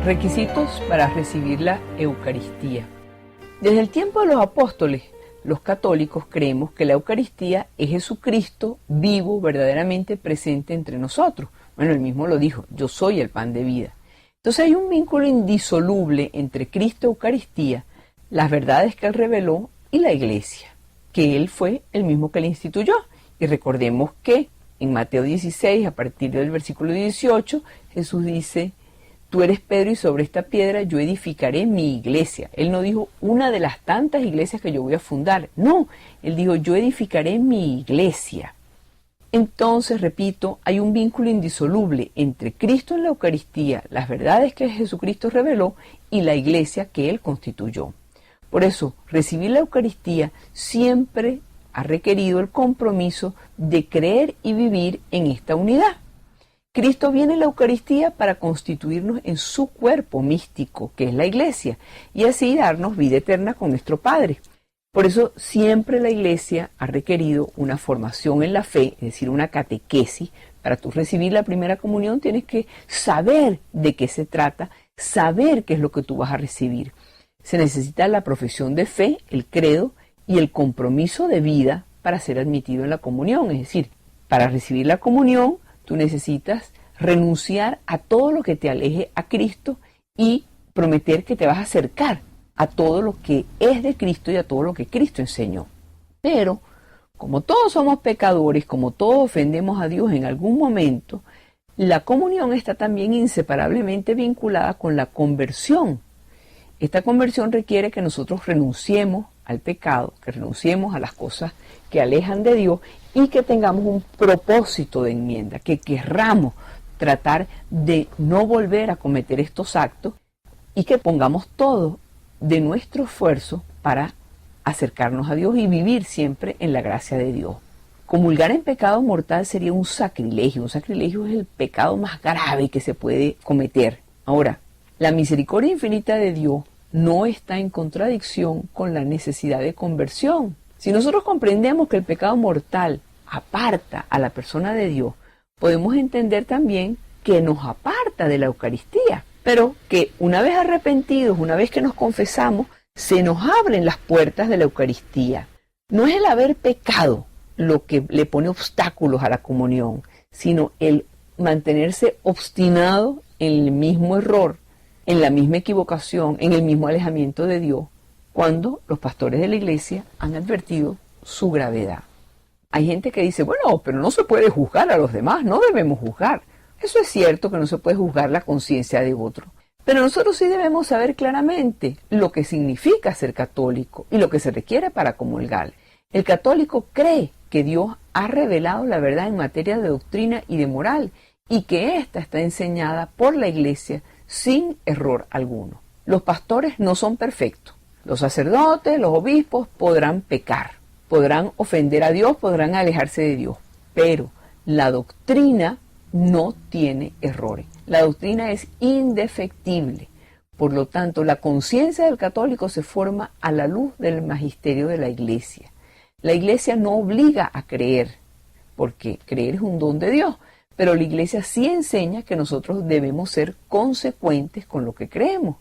Requisitos para recibir la Eucaristía. Desde el tiempo de los apóstoles, los católicos creemos que la Eucaristía es Jesucristo vivo, verdaderamente presente entre nosotros. Bueno, él mismo lo dijo, yo soy el pan de vida. Entonces hay un vínculo indisoluble entre Cristo y Eucaristía, las verdades que él reveló y la Iglesia, que él fue el mismo que la instituyó. Y recordemos que en Mateo 16, a partir del versículo 18, Jesús dice: tú eres Pedro y sobre esta piedra yo edificaré mi iglesia. Él no dijo una de las tantas iglesias que yo voy a fundar. No, él dijo yo edificaré mi iglesia. Entonces, repito, hay un vínculo indisoluble entre Cristo en la Eucaristía, las verdades que Jesucristo reveló, y la iglesia que él constituyó. Por eso, recibir la Eucaristía siempre ha requerido el compromiso de creer y vivir en esta unidad. Cristo viene en la Eucaristía para constituirnos en su cuerpo místico, que es la Iglesia, y así darnos vida eterna con nuestro Padre. Por eso siempre la Iglesia ha requerido una formación en la fe, es decir, una catequesis. Para tú recibir la primera comunión tienes que saber de qué se trata, saber qué es lo que tú vas a recibir. Se necesita la profesión de fe, el credo y el compromiso de vida para ser admitido en la comunión. Es decir, para recibir la comunión tú necesitas renunciar a todo lo que te aleje a Cristo y prometer que te vas a acercar a todo lo que es de Cristo y a todo lo que Cristo enseñó. Pero, como todos somos pecadores, como todos ofendemos a Dios en algún momento, la comunión está también inseparablemente vinculada con la conversión. Esta conversión requiere que nosotros renunciemos al pecado, que renunciemos a las cosas que alejan de Dios y que tengamos un propósito de enmienda, que querramos tratar de no volver a cometer estos actos y que pongamos todo de nuestro esfuerzo para acercarnos a Dios y vivir siempre en la gracia de Dios. Comulgar en pecado mortal sería un sacrilegio. Un sacrilegio es el pecado más grave que se puede cometer. Ahora, la misericordia infinita de Dios no está en contradicción con la necesidad de conversión. Si nosotros comprendemos que el pecado mortal aparta a la persona de Dios, podemos entender también que nos aparta de la Eucaristía, pero que una vez arrepentidos, una vez que nos confesamos, se nos abren las puertas de la Eucaristía. No es el haber pecado lo que le pone obstáculos a la comunión, sino el mantenerse obstinado en el mismo error, en la misma equivocación, en el mismo alejamiento de Dios, cuando los pastores de la iglesia han advertido su gravedad. Hay gente que dice, bueno, pero no se puede juzgar a los demás, no debemos juzgar. Eso es cierto, que no se puede juzgar la conciencia de otro. Pero nosotros sí debemos saber claramente lo que significa ser católico y lo que se requiere para comulgar. El católico cree que Dios ha revelado la verdad en materia de doctrina y de moral, y que ésta está enseñada por la iglesia sin error alguno. Los pastores no son perfectos. Los sacerdotes, los obispos podrán pecar, podrán ofender a Dios, podrán alejarse de Dios, pero la doctrina no tiene errores. La doctrina es indefectible. Por lo tanto, la conciencia del católico se forma a la luz del magisterio de la iglesia. La iglesia no obliga a creer, porque creer es un don de Dios, pero la iglesia sí enseña que nosotros debemos ser consecuentes con lo que creemos.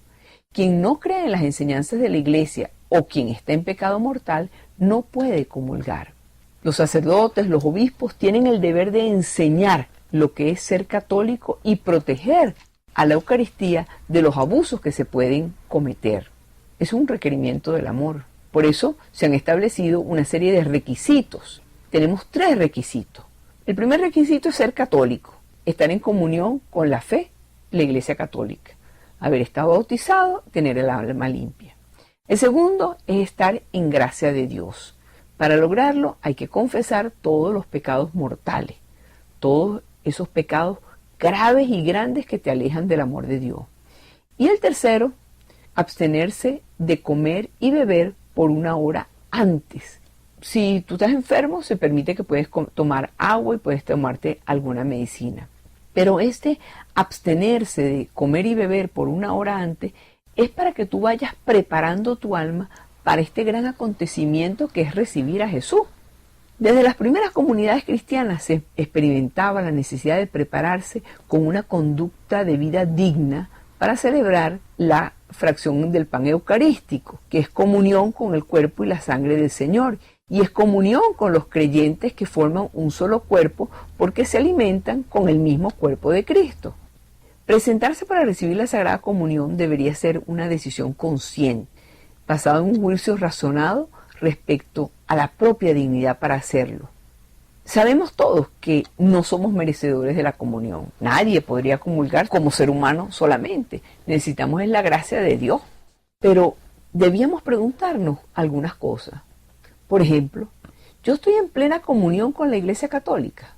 Quien no cree en las enseñanzas de la iglesia o quien está en pecado mortal no puede comulgar. Los sacerdotes, los obispos tienen el deber de enseñar lo que es ser católico y proteger a la Eucaristía de los abusos que se pueden cometer. Es un requerimiento del amor. Por eso se han establecido una serie de requisitos. Tenemos 3 requisitos. El primer requisito es ser católico, estar en comunión con la fe, la Iglesia Católica, haber estado bautizado, tener el alma limpia. El segundo es estar en gracia de Dios. Para lograrlo hay que confesar todos los pecados mortales, todos esos pecados graves y grandes que te alejan del amor de Dios. Y el tercero, abstenerse de comer y beber por 1 hora antes. Si tú estás enfermo, se permite que puedes tomar agua y puedes tomarte alguna medicina. Pero abstenerse de comer y beber por 1 hora antes es para que tú vayas preparando tu alma para este gran acontecimiento que es recibir a Jesús. Desde las primeras comunidades cristianas se experimentaba la necesidad de prepararse con una conducta de vida digna para celebrar la fracción del pan eucarístico, que es comunión con el cuerpo y la sangre del Señor, y es comunión con los creyentes que forman un solo cuerpo porque se alimentan con el mismo cuerpo de Cristo. Presentarse para recibir la Sagrada Comunión debería ser una decisión consciente, basada en un juicio razonado respecto a la propia dignidad para hacerlo. Sabemos todos que no somos merecedores de la comunión. Nadie podría comulgar como ser humano solamente. Necesitamos la gracia de Dios. Pero debíamos preguntarnos algunas cosas. Por ejemplo, yo estoy en plena comunión con la Iglesia Católica.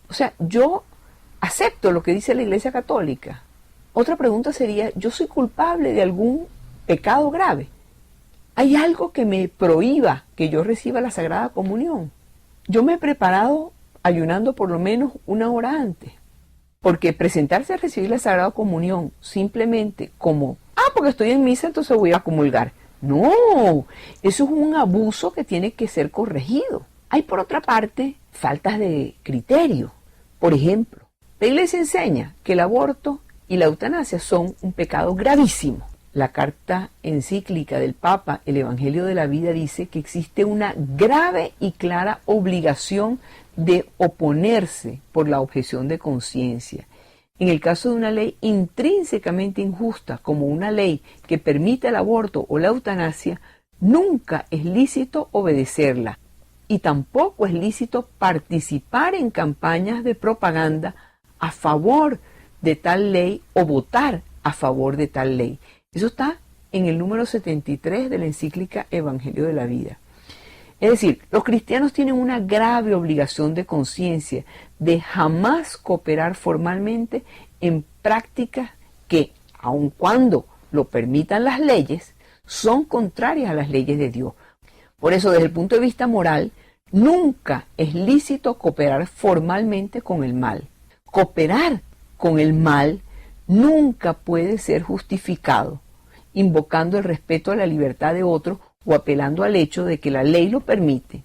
O sea, yo acepto lo que dice la Iglesia Católica. Otra pregunta sería, ¿yo soy culpable de algún pecado grave? ¿Hay algo que me prohíba que yo reciba la Sagrada Comunión? Yo me he preparado ayunando por lo menos 1 hora antes, porque presentarse a recibir la Sagrada Comunión simplemente como, porque estoy en misa, entonces voy a comulgar. No, eso es un abuso que tiene que ser corregido. Hay por otra parte faltas de criterio. Por ejemplo, la Iglesia enseña que el aborto y la eutanasia son un pecado gravísimo. La carta encíclica del Papa, el Evangelio de la Vida, dice que existe una grave y clara obligación de oponerse por la objeción de conciencia. En el caso de una ley intrínsecamente injusta, como una ley que permite el aborto o la eutanasia, nunca es lícito obedecerla. Y tampoco es lícito participar en campañas de propaganda a favor de tal ley o votar a favor de tal ley. Eso está en el número 73 de la encíclica Evangelio de la Vida. Es decir, los cristianos tienen una grave obligación de conciencia de jamás cooperar formalmente en prácticas que, aun cuando lo permitan las leyes, son contrarias a las leyes de Dios. Por eso, desde el punto de vista moral, nunca es lícito cooperar formalmente con el mal. Cooperar con el mal nunca puede ser justificado invocando el respeto a la libertad de otros o apelando al hecho de que la ley lo permite.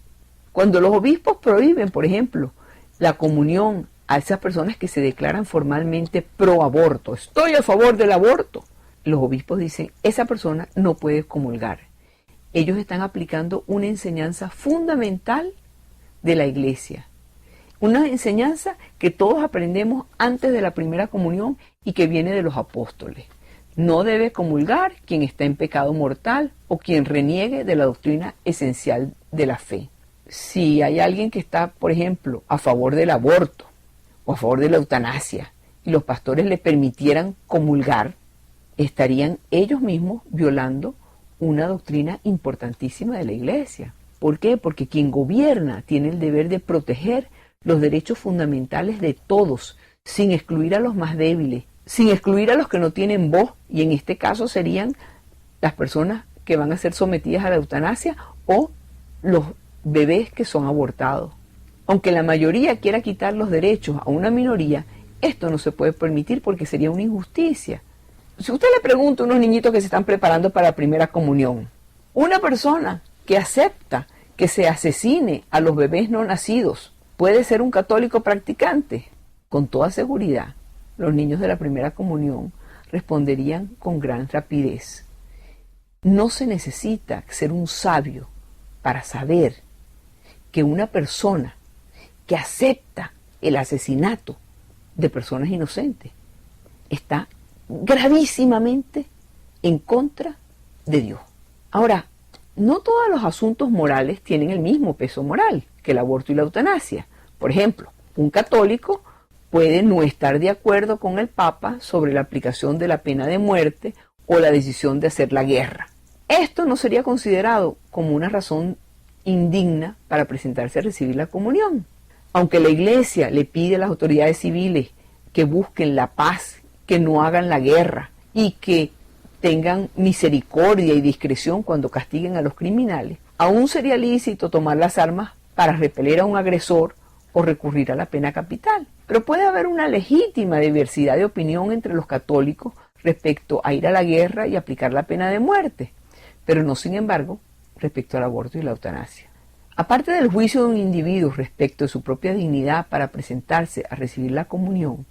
Cuando los obispos prohíben, por ejemplo, la comunión a esas personas que se declaran formalmente pro aborto, estoy a favor del aborto, los obispos dicen, esa persona no puede comulgar. Ellos están aplicando una enseñanza fundamental de la Iglesia. Una enseñanza que todos aprendemos antes de la primera comunión y que viene de los apóstoles. No debe comulgar quien está en pecado mortal o quien reniegue de la doctrina esencial de la fe. Si hay alguien que está, por ejemplo, a favor del aborto o a favor de la eutanasia y los pastores le permitieran comulgar, estarían ellos mismos violando una doctrina importantísima de la Iglesia. ¿Por qué? Porque quien gobierna tiene el deber de proteger los derechos fundamentales de todos, sin excluir a los más débiles, sin excluir a los que no tienen voz, y en este caso serían las personas que van a ser sometidas a la eutanasia o los bebés que son abortados. Aunque la mayoría quiera quitar los derechos a una minoría, esto no se puede permitir porque sería una injusticia. Si usted le pregunta a unos niñitos que se están preparando para la primera comunión, una persona que acepta que se asesine a los bebés no nacidos, ¿puede ser un católico practicante? Con toda seguridad, los niños de la primera comunión responderían con gran rapidez. No se necesita ser un sabio para saber que una persona que acepta el asesinato de personas inocentes está gravísimamente en contra de Dios. Ahora, no todos los asuntos morales tienen el mismo peso moral que el aborto y la eutanasia. Por ejemplo, un católico puede no estar de acuerdo con el Papa sobre la aplicación de la pena de muerte o la decisión de hacer la guerra. Esto no sería considerado como una razón indigna para presentarse a recibir la comunión. Aunque la Iglesia le pide a las autoridades civiles que busquen la paz, que no hagan la guerra y que tengan misericordia y discreción cuando castiguen a los criminales, aún sería lícito tomar las armas para repeler a un agresor o recurrir a la pena capital. Pero puede haber una legítima diversidad de opinión entre los católicos respecto a ir a la guerra y aplicar la pena de muerte, pero no, sin embargo, respecto al aborto y la eutanasia. Aparte del juicio de un individuo respecto de su propia dignidad para presentarse a recibir la comunión,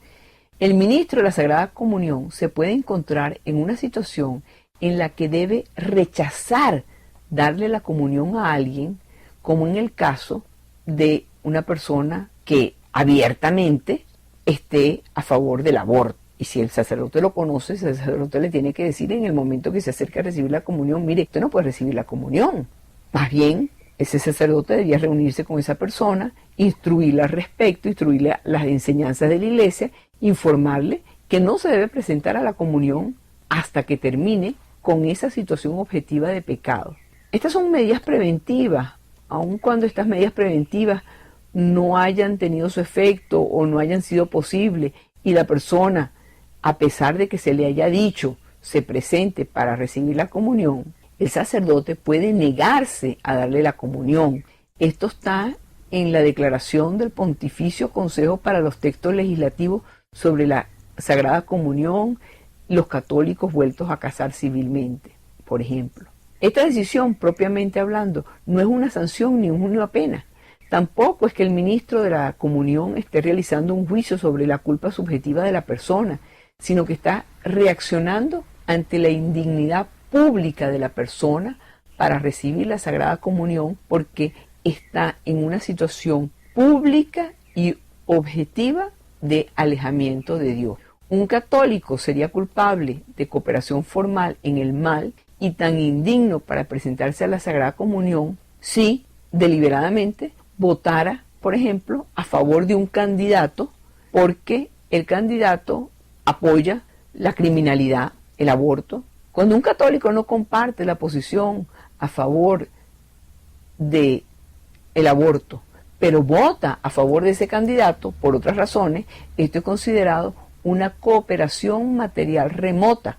El ministro de la Sagrada Comunión se puede encontrar en una situación en la que debe rechazar darle la comunión a alguien, como en el caso de una persona que abiertamente esté a favor del aborto. Y si el sacerdote lo conoce, el sacerdote le tiene que decir en el momento que se acerca a recibir la comunión, mire, usted no puede recibir la comunión. Más bien, ese sacerdote debía reunirse con esa persona, instruirla al respecto, instruirle las enseñanzas de la iglesia, informarle que no se debe presentar a la comunión hasta que termine con esa situación objetiva de pecado. Estas son medidas preventivas, aun cuando estas medidas preventivas no hayan tenido su efecto o no hayan sido posibles y la persona, a pesar de que se le haya dicho, se presente para recibir la comunión, el sacerdote puede negarse a darle la comunión. Esto está en la declaración del Pontificio Consejo para los Textos Legislativos sobre la Sagrada Comunión, los católicos vueltos a casar civilmente, por ejemplo. Esta decisión, propiamente hablando, no es una sanción ni una pena. Tampoco es que el ministro de la comunión esté realizando un juicio sobre la culpa subjetiva de la persona, sino que está reaccionando ante la indignidad pública de la persona para recibir la Sagrada Comunión, porque está en una situación pública y objetiva de alejamiento de Dios. Un católico sería culpable de cooperación formal en el mal y tan indigno para presentarse a la Sagrada Comunión si deliberadamente votara, por ejemplo, a favor de un candidato porque el candidato apoya la criminalidad, el aborto. Cuando un católico no comparte la posición a favor del aborto, pero vota a favor de ese candidato por otras razones, esto es considerado una cooperación material remota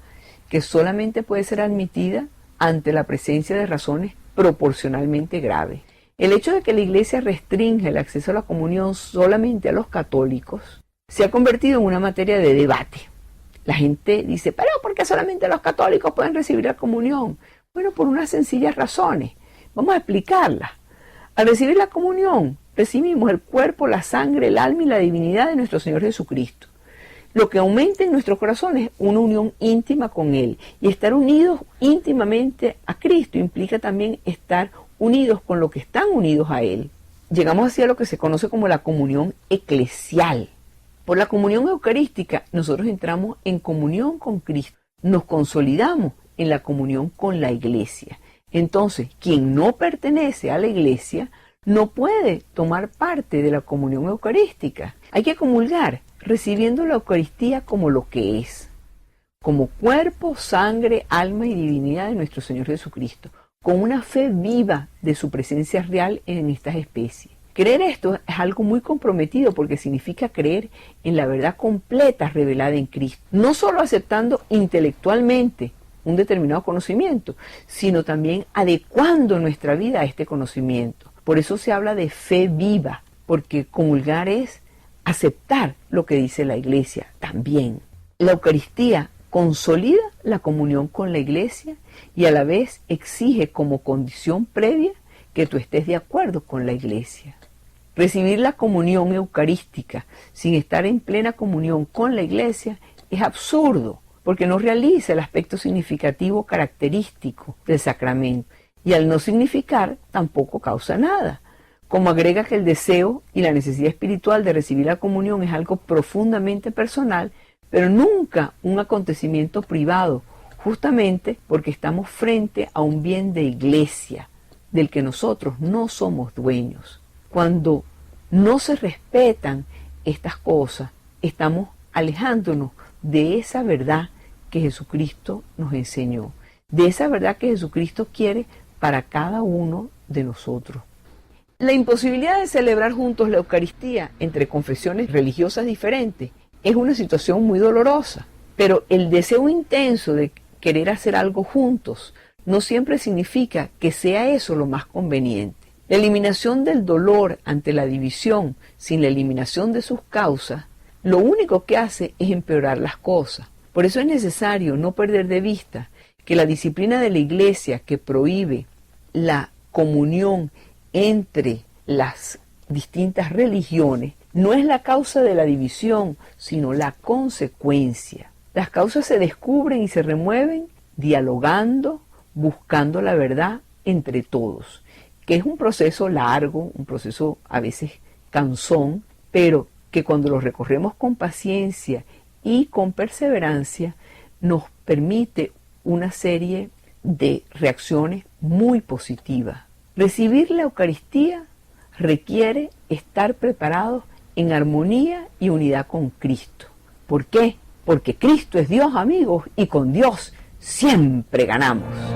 que solamente puede ser admitida ante la presencia de razones proporcionalmente graves. El hecho de que la Iglesia restringe el acceso a la comunión solamente a los católicos se ha convertido en una materia de debate. La gente dice, pero ¿por qué solamente los católicos pueden recibir la comunión? Bueno, por unas sencillas razones. Vamos a explicarlas. Al recibir la comunión, recibimos el cuerpo, la sangre, el alma y la divinidad de nuestro Señor Jesucristo. Lo que aumenta en nuestros corazones una unión íntima con Él. Y estar unidos íntimamente a Cristo implica también estar unidos con lo que están unidos a Él. Llegamos así a lo que se conoce como la comunión eclesial. Por la comunión eucarística nosotros entramos en comunión con Cristo, nos consolidamos en la comunión con la Iglesia. Entonces, quien no pertenece a la Iglesia no puede tomar parte de la comunión eucarística. Hay que comulgar recibiendo la Eucaristía como lo que es, como cuerpo, sangre, alma y divinidad de nuestro Señor Jesucristo, con una fe viva de su presencia real en estas especies. Creer esto es algo muy comprometido porque significa creer en la verdad completa revelada en Cristo, no solo aceptando intelectualmente un determinado conocimiento, sino también adecuando nuestra vida a este conocimiento. Por eso se habla de fe viva, porque comulgar es aceptar lo que dice la Iglesia también. La Eucaristía consolida la comunión con la Iglesia y a la vez exige como condición previa que tú estés de acuerdo con la Iglesia. Recibir la comunión eucarística sin estar en plena comunión con la Iglesia es absurdo, porque no realiza el aspecto significativo característico del sacramento, y al no significar tampoco causa nada. Como agrega que el deseo y la necesidad espiritual de recibir la comunión es algo profundamente personal, pero nunca un acontecimiento privado, justamente porque estamos frente a un bien de iglesia, del que nosotros no somos dueños. Cuando no se respetan estas cosas, estamos alejándonos de esa verdad que Jesucristo nos enseñó, de esa verdad que Jesucristo quiere para cada uno de nosotros. La imposibilidad de celebrar juntos la Eucaristía entre confesiones religiosas diferentes es una situación muy dolorosa, pero el deseo intenso de querer hacer algo juntos no siempre significa que sea eso lo más conveniente. La eliminación del dolor ante la división sin la eliminación de sus causas, lo único que hace es empeorar las cosas. Por eso es necesario no perder de vista que la disciplina de la Iglesia que prohíbe la comunión entre las distintas religiones no es la causa de la división, sino la consecuencia. Las causas se descubren y se remueven dialogando, buscando la verdad entre todos, que es un proceso largo, un proceso a veces cansón, pero que cuando lo recorremos con paciencia y con perseverancia, nos permite una serie de reacciones muy positivas. Recibir la Eucaristía requiere estar preparados en armonía y unidad con Cristo. ¿Por qué? Porque Cristo es Dios, amigos, y con Dios siempre ganamos.